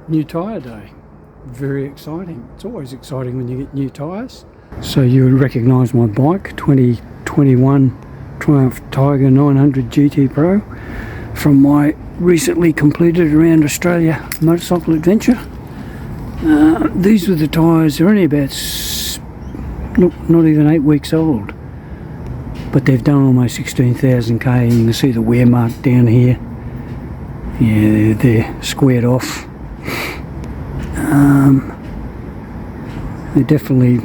New tyre day. Very exciting. It's always exciting when you get new tyres. So you would recognise my bike, 2021 Triumph Tiger 900 GT Pro from my recently completed Around Australia motorcycle adventure. These were the tyres. They're only about not even 8 weeks old, but they've done almost 16,000 k. You can see the wear mark down here. Yeah, they're squared off. They're definitely,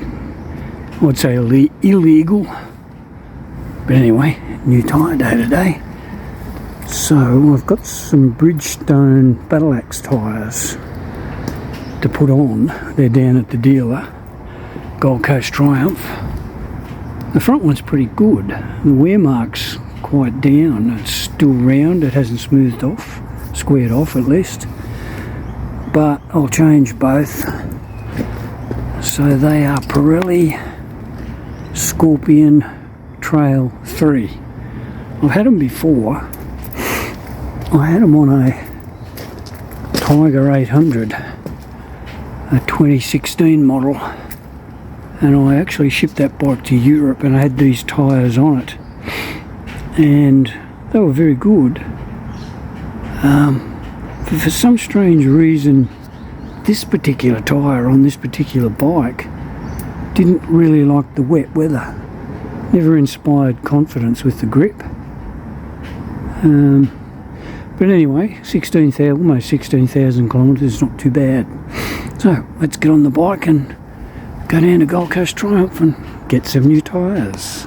I would say, illegal. But anyway, new tyre day today. So I've got some Bridgestone Battlax tyres to put on. They're down at the dealer, Gold Coast Triumph. The front one's pretty good. The wear mark's quite down. It's still round. It hasn't smoothed off, squared off at least. But I'll change both. So they are Pirelli Scorpion Trail 3. I've had them before. I had them on a Tiger 800, a 2016 model, and I actually shipped that bike to Europe and I had these tyres on it, and they were very good. For some strange reason, this particular tyre on this particular bike didn't really like the wet weather. Never inspired confidence with the grip. But anyway, almost 16,000 kilometres is not too bad. So let's get on the bike and go down to Gold Coast Triumph and get some new tyres.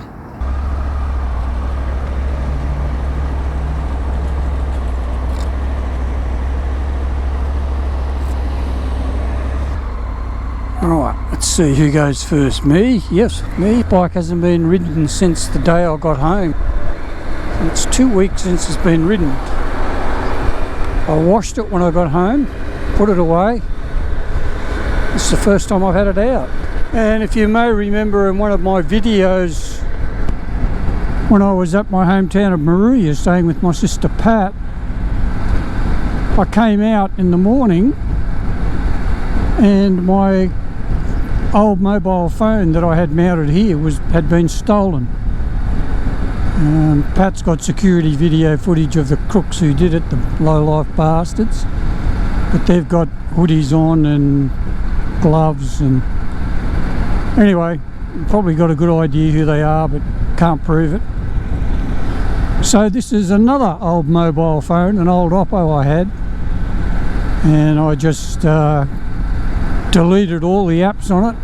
Alright, let's see who goes first. Me? Yes, me. Bike hasn't been ridden since the day I got home. It's 2 weeks since it's been ridden. I washed it when I got home, put it away. This is the first time I've had it out. And if you may remember in one of my videos when I was at my hometown of Maruya staying with my sister Pat, I came out in the morning and my old mobile phone that I had mounted here had been stolen. Pat's got security video footage of the crooks who did it, the low-life bastards. But they've got hoodies on and gloves, and anyway, probably got a good idea who they are, but can't prove it. So this is another old mobile phone, an old Oppo I had, and I just deleted all the apps on it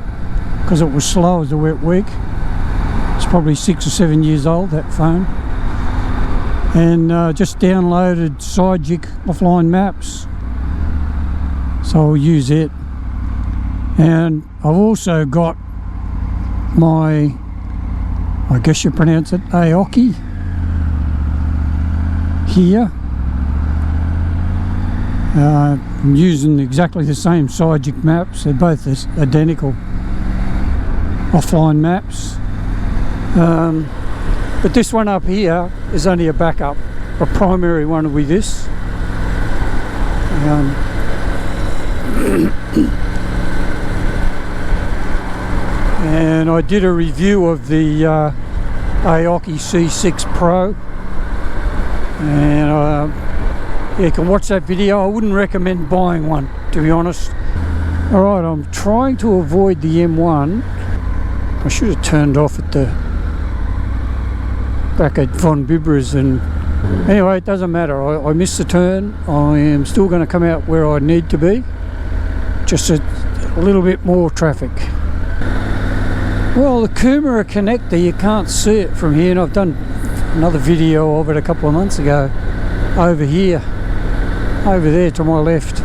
because it was slow as a wet week. It's probably 6 or 7 years old, that phone, and just downloaded Sidekick offline maps, so I'll use it. And I've also got my, I guess you pronounce it, Aoocci here. I'm using exactly the same Sidekick maps. They're both identical offline maps. But this one up here is only a backup. A primary one will be this. And I did a review of the Aoocci C6 Pro, and you can watch that video. I wouldn't recommend buying one, to be honest. Alright, I'm trying to avoid the M1. I should have turned off at the back at Von Bibber's, and anyway, it doesn't matter. I missed the turn. I am still going to come out where I need to be, just a little bit more traffic. Well, the Coomera connector, you can't see it from here, and I've done another video of it a couple of months ago. Over here, over there to my left,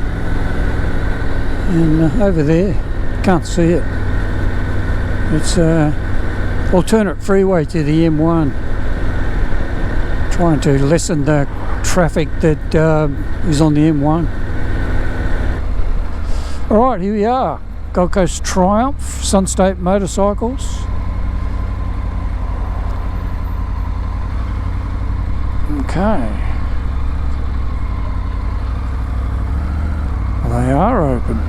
and over there, can't see it. It's alternate freeway to the M1. Trying to lessen the traffic that is on the M1. Alright, here we are. Gold Coast Triumph, Sunstate Motorcycles. Okay. They are open.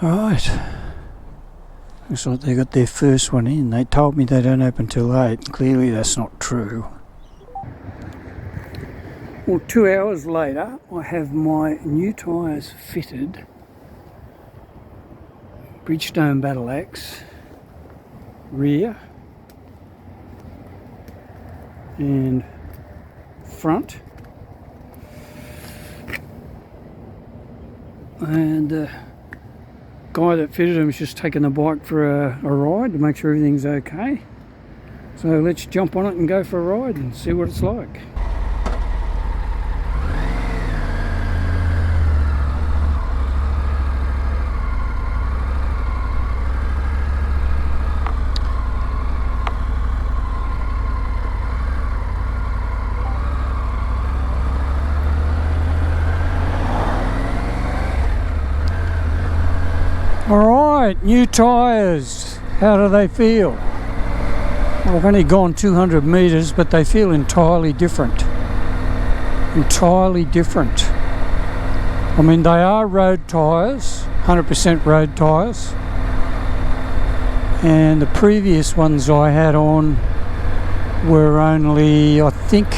Right, looks like they got their first one in. They told me they don't open till 8, clearly that's not true. Well, 2 hours later I have my new tyres fitted. Bridgestone Battlax rear and front, and the guy that fitted them is just taking the bike for a ride to make sure everything's okay. So let's jump on it and go for a ride and see what it's like. Alright, new tyres. How do they feel? Well, I've only gone 200 metres, but they feel entirely different. Entirely different. I mean, they are road tyres, 100% road tyres. And the previous ones I had on were only, I think,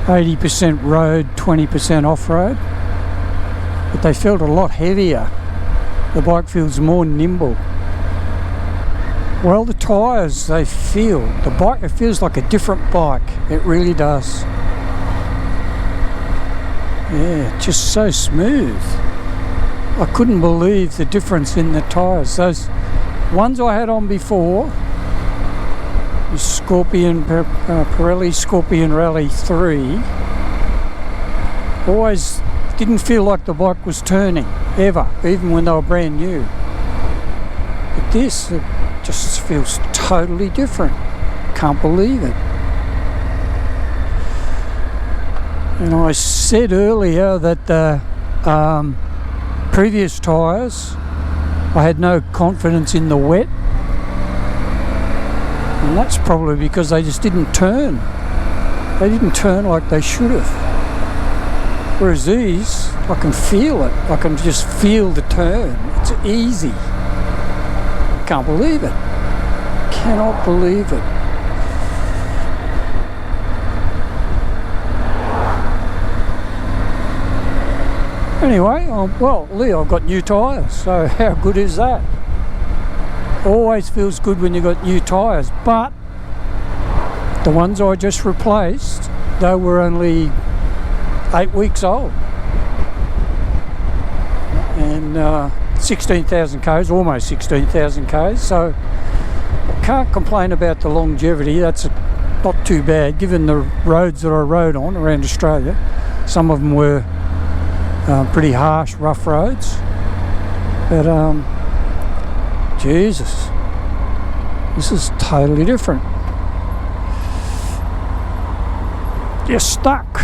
80% road, 20% off-road. But they felt a lot heavier. The bike feels more nimble. Well, the tyres, they feel, the bike, it feels like a different bike. It really does. Yeah, just so smooth. I couldn't believe the difference in the tyres. Those ones I had on before, the Scorpion, Pirelli Scorpion Rally 3, always didn't feel like the bike was turning, ever, even when they were brand new. But this, it just feels totally different. Can't believe it. And I said earlier that the previous tyres, I had no confidence in the wet. And that's probably because they just didn't turn. They didn't turn like they should have. Whereas these, I can feel it. I can just feel the turn. It's easy. I can't believe it. Cannot believe it. Anyway, well, Lee, I've got new tyres, so how good is that? Always feels good when you've got new tyres, but the ones I just replaced, they were only 8 weeks old, and 16,000 k's, almost 16,000 k's, so can't complain about the longevity. That's not too bad given the roads that I rode on around Australia. Some of them were pretty harsh, rough roads, but Jesus, this is totally different. You're stuck.